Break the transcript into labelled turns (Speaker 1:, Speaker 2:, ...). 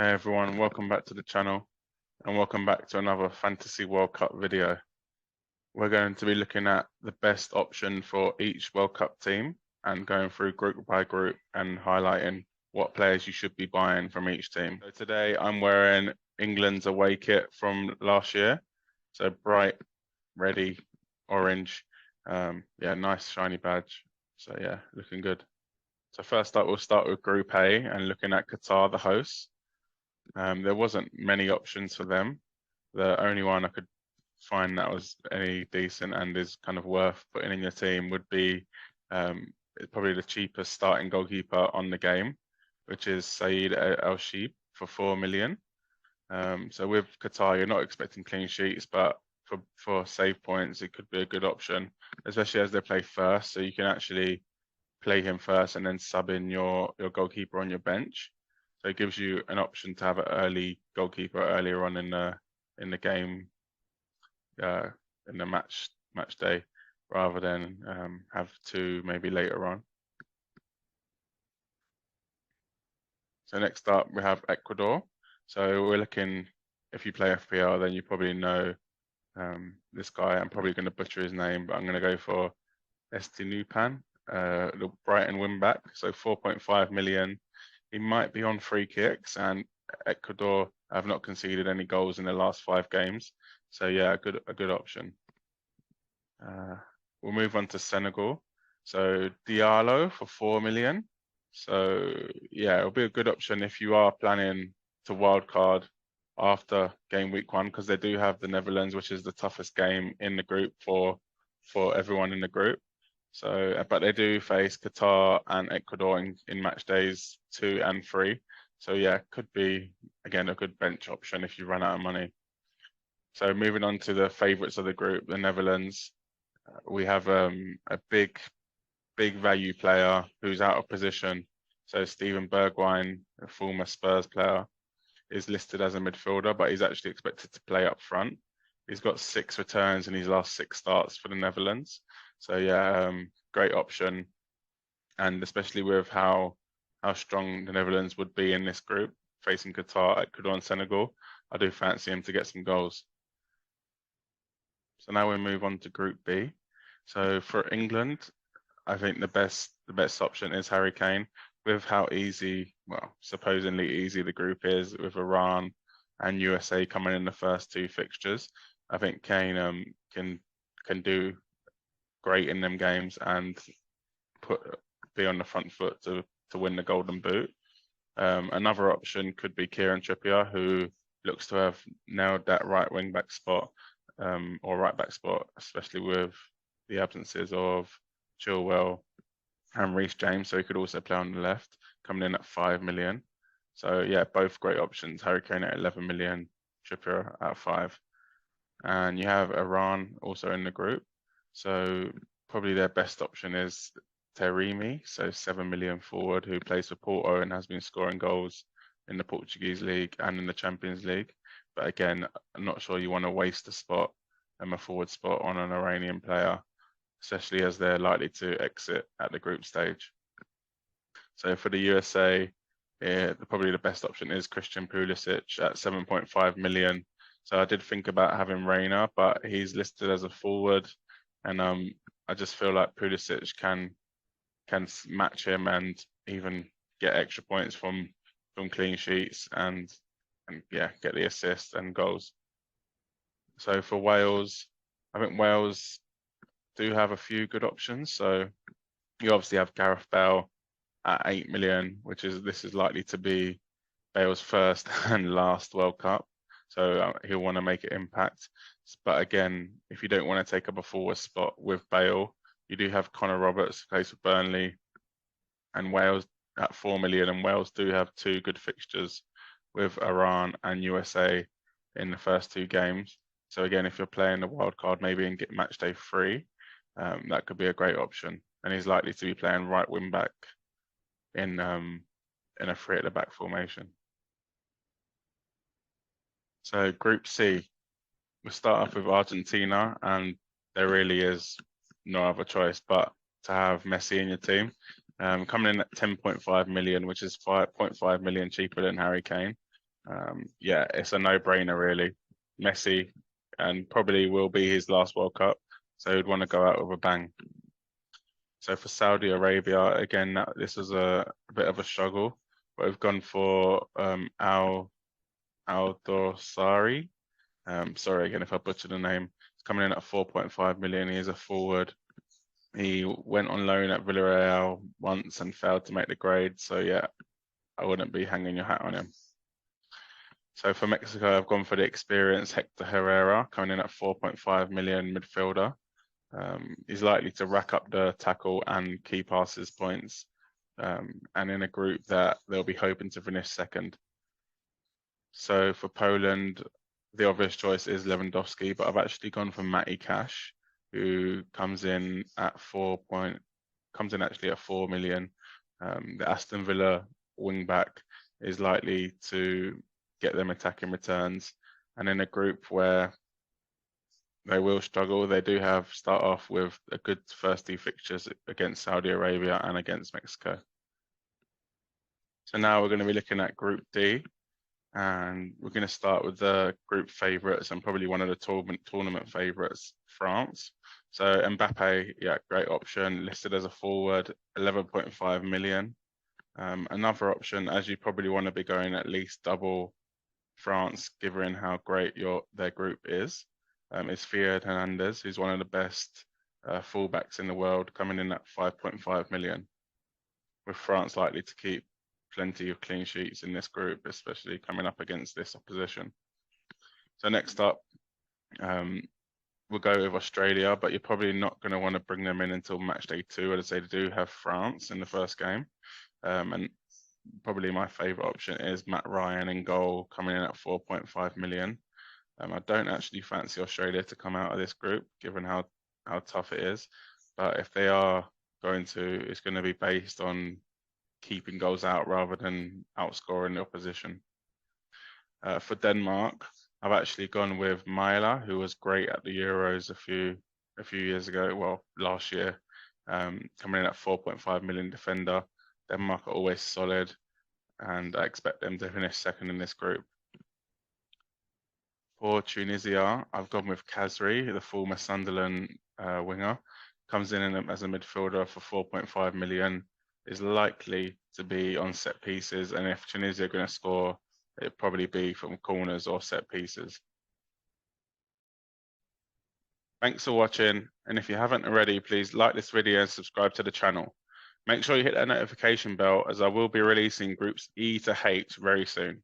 Speaker 1: Hey everyone, welcome back to the channel and welcome back to another Fantasy World Cup video. We're going to be looking at the best option for each World Cup team and going through group by group and highlighting what players you should be buying from each team. So today I'm wearing England's away kit from last year. So bright, ready, orange. Yeah, nice shiny badge. So yeah, looking good. So first up, we'll start with Group A and looking at Qatar, the hosts. There wasn't many options for them. The only one I could find that was any decent and is kind of worth putting in your team would be probably the cheapest starting goalkeeper on the game, which is Saeed El Sheib for 4 million. So with Qatar, you're not expecting clean sheets, but for save points, it could be a good option, especially as they play first. So you can actually play him first and then sub in your goalkeeper on your bench. So it gives you an option to have an early goalkeeper earlier on in the game, in the match day, rather than have two maybe later on. So next up we have Ecuador. So we're looking, if you play FPL, then you probably know this guy. I'm probably going to butcher his name, but I'm going to go for Estinupan, the Brighton wing back. So 4.5 million. He might be on free kicks, and Ecuador have not conceded any goals in the last 5 games. So yeah, a good option. We'll move on to Senegal. So Diallo for 4 million. So yeah, it'll be a good option if you are planning to wildcard after game week 1, because they do have the Netherlands, which is the toughest game in the group for everyone in the group. So, but they do face Qatar and Ecuador in match days 2 and 3. So yeah, could be again a good bench option if you run out of money. So moving on to the favourites of the group, the Netherlands. We have a big value player who's out of position. So Steven Bergwijn, a former Spurs player, is listed as a midfielder, but he's actually expected to play up front. He's got 6 returns in his last 6 starts for the Netherlands. So yeah, great option, and especially with how strong the Netherlands would be in this group, facing Qatar, Ecuador, and Senegal, I do fancy him to get some goals. So now we move on to Group B. So for England, I think the best option is Harry Kane, with how easy, well, supposedly easy the group is with Iran and USA coming in the first 2 fixtures. I think Kane can do great in them games and be on the front foot to win the Golden Boot. Another option could be Kieran Trippier, who looks to have nailed that right wing back spot, or right back spot, especially with the absences of Chilwell and Reece James. So he could also play on the left, coming in at 5 million. So yeah, both great options. Harry Kane at 11 million, Trippier at 5. And you have Iran also in the group. So probably their best option is Taremi, so 7 million forward, who plays for Porto and has been scoring goals in the Portuguese league and in the Champions League. But again, I'm not sure you want to waste a spot, a forward spot on an Iranian player, especially as they're likely to exit at the group stage. So for the USA, probably the best option is Christian Pulisic at 7.5 million. So I did think about having Reina, but he's listed as a forward, and I just feel like Pulisic can match him and even get extra points from clean sheets and yeah, get the assists and goals. So for Wales, I think Wales do have a few good options. So you obviously have Gareth Bale at 8 million, this is likely to be Bale's first and last World Cup. So he'll want to make an impact. But again, if you don't want to take up a forward spot with Bale, you do have Connor Roberts, who plays for Burnley, and Wales at 4 million. And Wales do have 2 good fixtures with Iran and USA in the first 2 games. So again, if you're playing the wild card, maybe and get match day 3, that could be a great option. And he's likely to be playing right wing back in a 3 at the back formation. So Group C, we'll start off with Argentina, and there really is no other choice but to have Messi in your team. Coming in at 10.5 million, which is 5.5 million cheaper than Harry Kane. Yeah, it's a no-brainer really. Messi, and probably will be his last World Cup, so he'd want to go out with a bang. So for Saudi Arabia, again, this is a bit of a struggle, but we've gone for Al Dorsari. Sorry again if I butchered the name. He's coming in at 4.5 million. He is a forward. He went on loan at Villarreal once and failed to make the grade. So yeah, I wouldn't be hanging your hat on him. So for Mexico, I've gone for the experienced Hector Herrera, coming in at 4.5 million midfielder. He's likely to rack up the tackle and key passes points, and in a group that they'll be hoping to finish second. So for Poland, the obvious choice is Lewandowski, but I've actually gone for Matty Cash, who comes in actually at 4 million. The Aston Villa wingback is likely to get them attacking returns, and in a group where they will struggle, they do start off with a good first two fixtures against Saudi Arabia and against Mexico. So now we're going to be looking at Group D, and we're going to start with the group favourites and probably one of the tournament favourites, France. So Mbappe, yeah, great option, listed as a forward, 11.5 million. Another option, as you probably want to be going at least double France, given how great their group is Fiat Hernandez, who's one of the best fullbacks in the world, coming in at 5.5 million, with France likely to keep plenty of clean sheets in this group, especially coming up against this opposition. So next up, we'll go with Australia, but you're probably not going to want to bring them in until match day 2, as they do have France in the first game. And probably my favourite option is Matt Ryan in goal, coming in at 4.5 million. I don't actually fancy Australia to come out of this group, given how tough it is. But if they are going to, it's going to be based on keeping goals out rather than outscoring the opposition. For Denmark, I've actually gone with Myla, who was great at the Euros a few years ago. Well, last year, coming in at 4.5 million defender. Denmark are always solid, and I expect them to finish second in this group. For Tunisia, I've gone with Khazri, the former Sunderland winger. Comes in as a midfielder for 4.5 million. Is likely to be on set pieces, and if Tunisia are going to score, it'd probably be from corners or set pieces. Thanks for watching, and if you haven't already, please like this video and subscribe to the channel. Make sure you hit that notification bell, as I will be releasing groups E to H very soon.